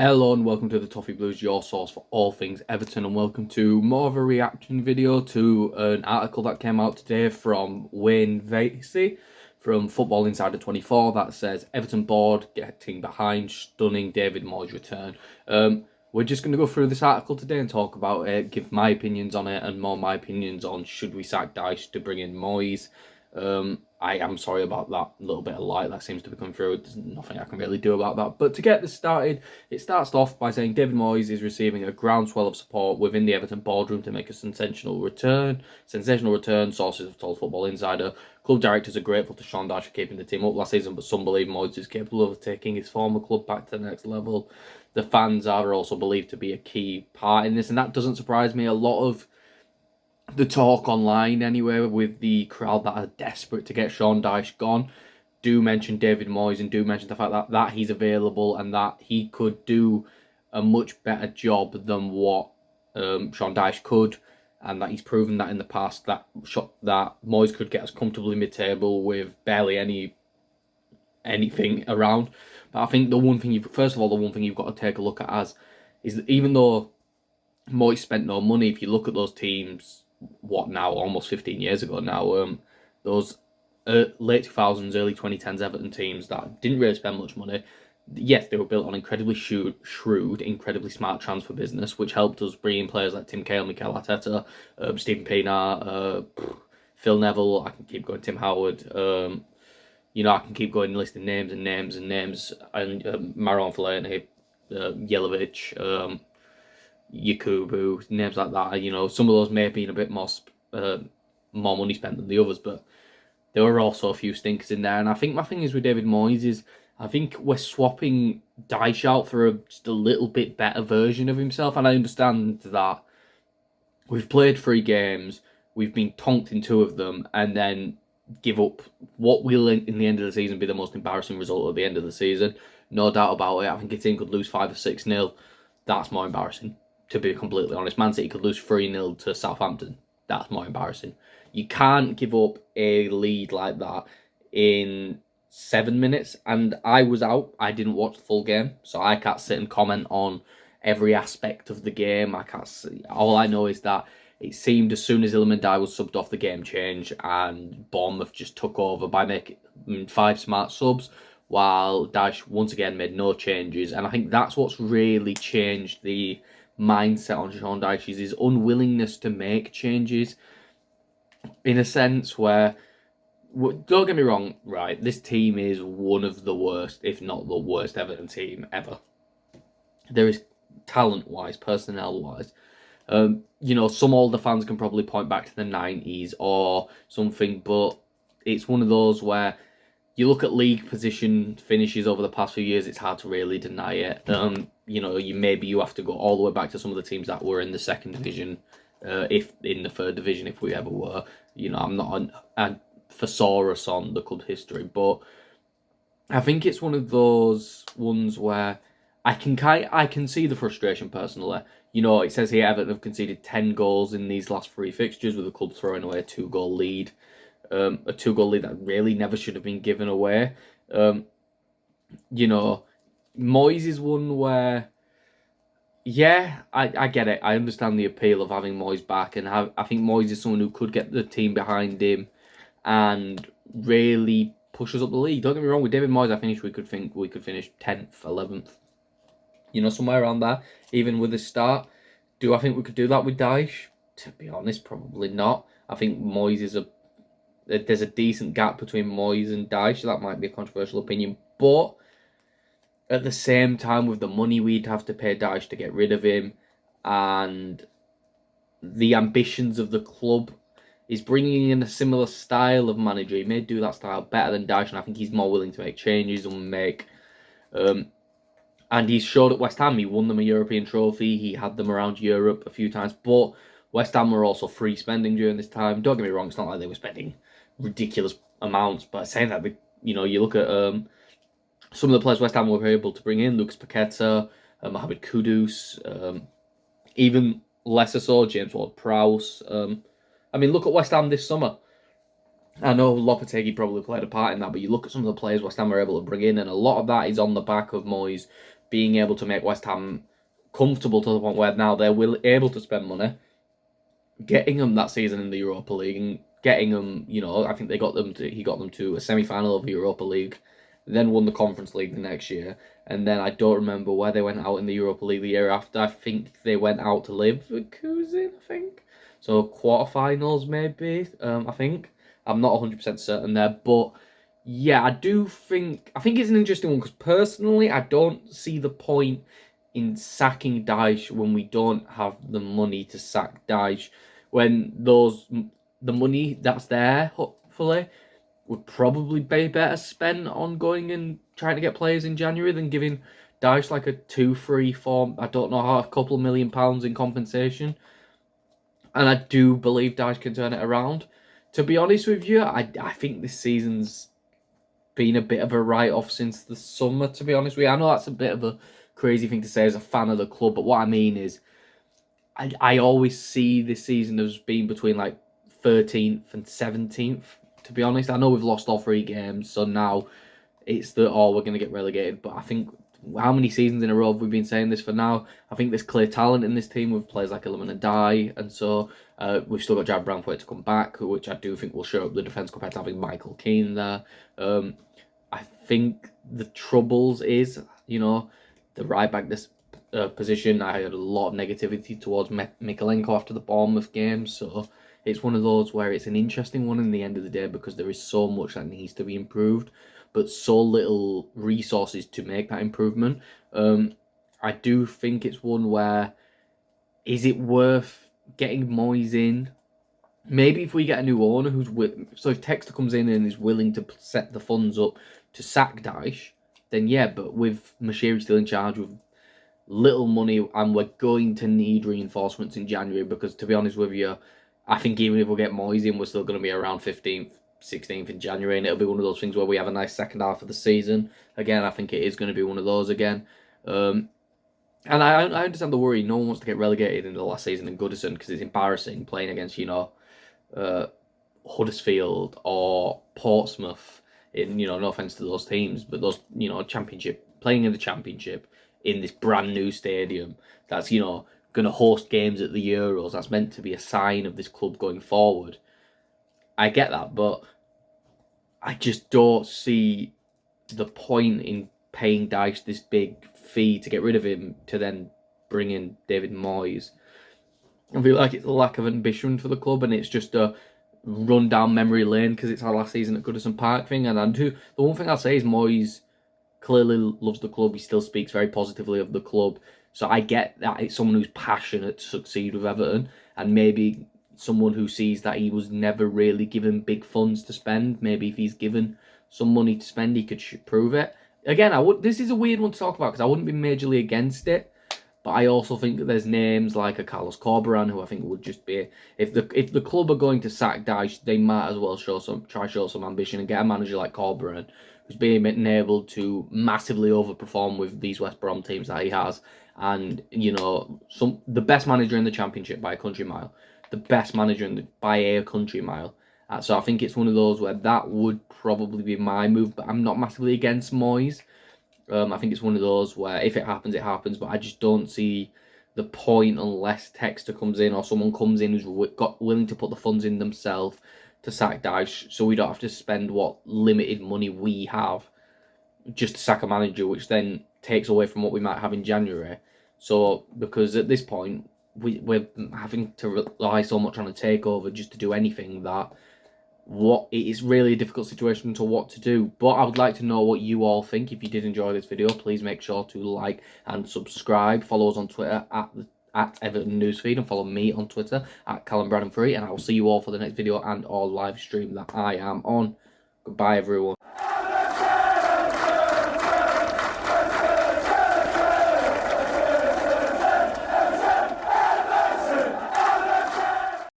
Hello and welcome to the Toffee Blues, your source for all things Everton, and welcome to more of a reaction video to an article that came out today from Wayne Vasey from Football Insider 24 that says Everton board getting behind stunning David Moyes return. We're just going to go through this article today and talk about it, give my opinions on it and more my opinions on should we sack Dyche to bring in Moyes. I am sorry about that little bit of light that seems to be coming through. There's nothing I can really do about that. But to get this started, it starts off by saying David Moyes is receiving a groundswell of support within the Everton boardroom to make a sensational return. Sources have told Football Insider. Club directors are grateful to Sean Dyche for keeping the team up last season, but some believe Moyes is capable of taking his former club back to the next level. The fans are also believed to be a key part in this, and that doesn't surprise me. A lot of the talk online anyway with the crowd that are desperate to get Sean Dyche gone do mention David Moyes and do mention the fact that he's available and that he could do a much better job than what Sean Dyche could, and that he's proven that in the past that Moyes could get us comfortably mid-table with barely anything around. But I think the one thing you've got to take a look at is that even though Moyes spent no money, if you look at those teams, almost 15 years ago now, those late 2000s, early 2010s Everton teams that didn't really spend much money, yes, they were built on incredibly shrewd, incredibly smart transfer business, which helped us bring in players like Tim Cahill, Mikel Arteta, Stephen Pienaar, Phil Neville. I can keep going, Tim Howard. I can keep going listing names, and Marouane Fellaini, Jelavic, Yakubu, names like that. Some of those may have been a bit more money spent than the others, but there were also a few stinkers in there. And I think my thing is with David Moyes is I think we're swapping Dyche out for just a little bit better version of himself. And I understand that we've played 3 games, we've been tonked in 2 of them, and then give up what will in the end of the season be the most embarrassing result at the end of the season. No doubt about it. I think a team could lose 5 or 6-0. That's more embarrassing, to be completely honest. Man City could lose 3-0 to Southampton. That's more embarrassing. You can't give up a lead like that in 7 minutes. And I was out. I didn't watch the full game, so I can't sit and comment on every aspect of the game. I can't see. All I know is that it seemed as soon as Iliman Ndiaye was subbed off, the game changed, and Bournemouth just took over by making 5 smart subs, while Dyche once again made no changes. And I think that's what's really changed the mindset on Sean Dyche, is his unwillingness to make changes, in a sense where, don't get me wrong, right, this team is one of the worst, if not the worst Everton team ever. There is talent-wise, personnel-wise. Some older fans can probably point back to the 90s or something, but it's one of those where you look at league position finishes over the past few years, it's hard to really deny it. You have to go all the way back to some of the teams that were in the 2nd division, if in the 3rd division, if we ever were. I'm not a thesaurus on the club's history, but I think it's one of those ones where I can see the frustration personally. It says here Everton have conceded 10 goals in these last 3 fixtures, with the club throwing away a 2-goal lead. A 2-goal lead that really never should have been given away. Moyes is one where, yeah, I get it. I understand the appeal of having Moyes back, and I think Moyes is someone who could get the team behind him and really push us up the league. Don't get me wrong, with David Moyes, we could finish 10th, 11th, somewhere around there, even with the start. Do I think we could do that with Dyche? To be honest, probably not. I think Moyes there's a decent gap between Moyes and Dyche. That might be a controversial opinion, but at the same time, with the money we'd have to pay Dyche to get rid of him, and the ambitions of the club, is bringing in a similar style of manager. He may do that style better than Dyche, and I think he's more willing to make changes and make. And he's showed at West Ham. He won them a European trophy. He had them around Europe a few times, but West Ham were also free spending during this time. Don't get me wrong; it's not like they were spending ridiculous amounts. But saying that, you look at some of the players West Ham were able to bring in: Lucas Paqueta, Mohamed Kudus, even lesser so James Ward-Prowse. Look at West Ham this summer. I know Lopetegui probably played a part in that, but you look at some of the players West Ham were able to bring in, and a lot of that is on the back of Moyes being able to make West Ham comfortable to the point where now they're able to spend money, getting them that season in the Europa League and getting them, I think he got them to a semi-final of the Europa League, then won the Conference League the next year, and then I don't remember where they went out in the Europa League the year after. I think they went out to Leverkusen, I think. So quarterfinals maybe, I think. I'm not 100% certain there, but yeah, I think it's an interesting one because personally, I don't see the point in sacking Dyche when we don't have the money to sack Dyche. When the money that's there, hopefully, would probably be better spent on going and trying to get players in January than giving Dyche like a 2, 3, 4, I don't know how, a couple of £1 million in compensation. And I do believe Dyche can turn it around. To be honest with you, I think this season's been a bit of a write-off since the summer, to be honest with you. I know that's a bit of a crazy thing to say as a fan of the club, but what I mean is I always see this season as being between like 13th and 17th, to be honest. I know we've lost all 3 games, so now it's we're going to get relegated, but I think how many seasons in a row have we been saying this for now? I think there's clear talent in this team with players like Callum and Dye, and so we've still got Jared Branthwaite to come back, which I do think will show up the defence compared to having Michael Keane there. I think the troubles is, the right back this position. I had a lot of negativity towards Mikalenko after the Bournemouth game, so it's one of those where it's an interesting one in the end of the day because there is so much that needs to be improved, but so little resources to make that improvement. I do think it's one where, is it worth getting Moyes in? Maybe if we get a new owner so if Textor comes in and is willing to set the funds up to sack Dyche, then yeah, but with Moshiri still in charge, with little money, and we're going to need reinforcements in January because, to be honest with you, I think even if we get Moyes in, we're still going to be around 15th, 16th in January, and it'll be one of those things where we have a nice second half of the season. Again, I think it is going to be one of those again. And I understand the worry. No one wants to get relegated in the last season in Goodison because it's embarrassing playing against, Huddersfield or Portsmouth. No offense to those teams, but those, playing in the Championship in this brand new stadium that's, going to host games at the Euros, that's meant to be a sign of this club going forward. I get that, but I just don't see the point in paying Dyche this big fee to get rid of him to then bring in David Moyes. I feel like it's a lack of ambition for the club, and it's just a run down memory lane because it's our last season at Goodison Park thing. And the one thing I'll say is Moyes clearly loves the club. He still speaks very positively of the club. So I get that it's someone who's passionate to succeed with Everton, and maybe someone who sees that he was never really given big funds to spend. Maybe if he's given some money to spend, he could prove it. Again, this is a weird one to talk about because I wouldn't be majorly against it, but I also think that there's names like a Carlos Corberán who I think would just be, if the club are going to sack Dyche, they might as well show some ambition and get a manager like Corberán who's being able to massively overperform with these West Brom teams that he has, and the best manager in the Championship by a country mile, the best manager by a country mile. So I think it's one of those where that would probably be my move, but I'm not massively against Moyes. I think it's one of those where if it happens, it happens, but I just don't see the point unless Textor comes in or someone comes in who's willing to put the funds in themselves to sack Dyche, so we don't have to spend what limited money we have just to sack a manager, which then takes away from what we might have in January. So, because at this point, we're having to rely so much on a takeover just to do anything that it is really a difficult situation to what to do. But I would like to know what you all think. If you did enjoy this video, please make sure to like and subscribe. Follow us on Twitter at Everton Newsfeed, and follow me on Twitter at Callum Bradham3, and I will see you all for the next video and or live stream that I am on. Goodbye, everyone.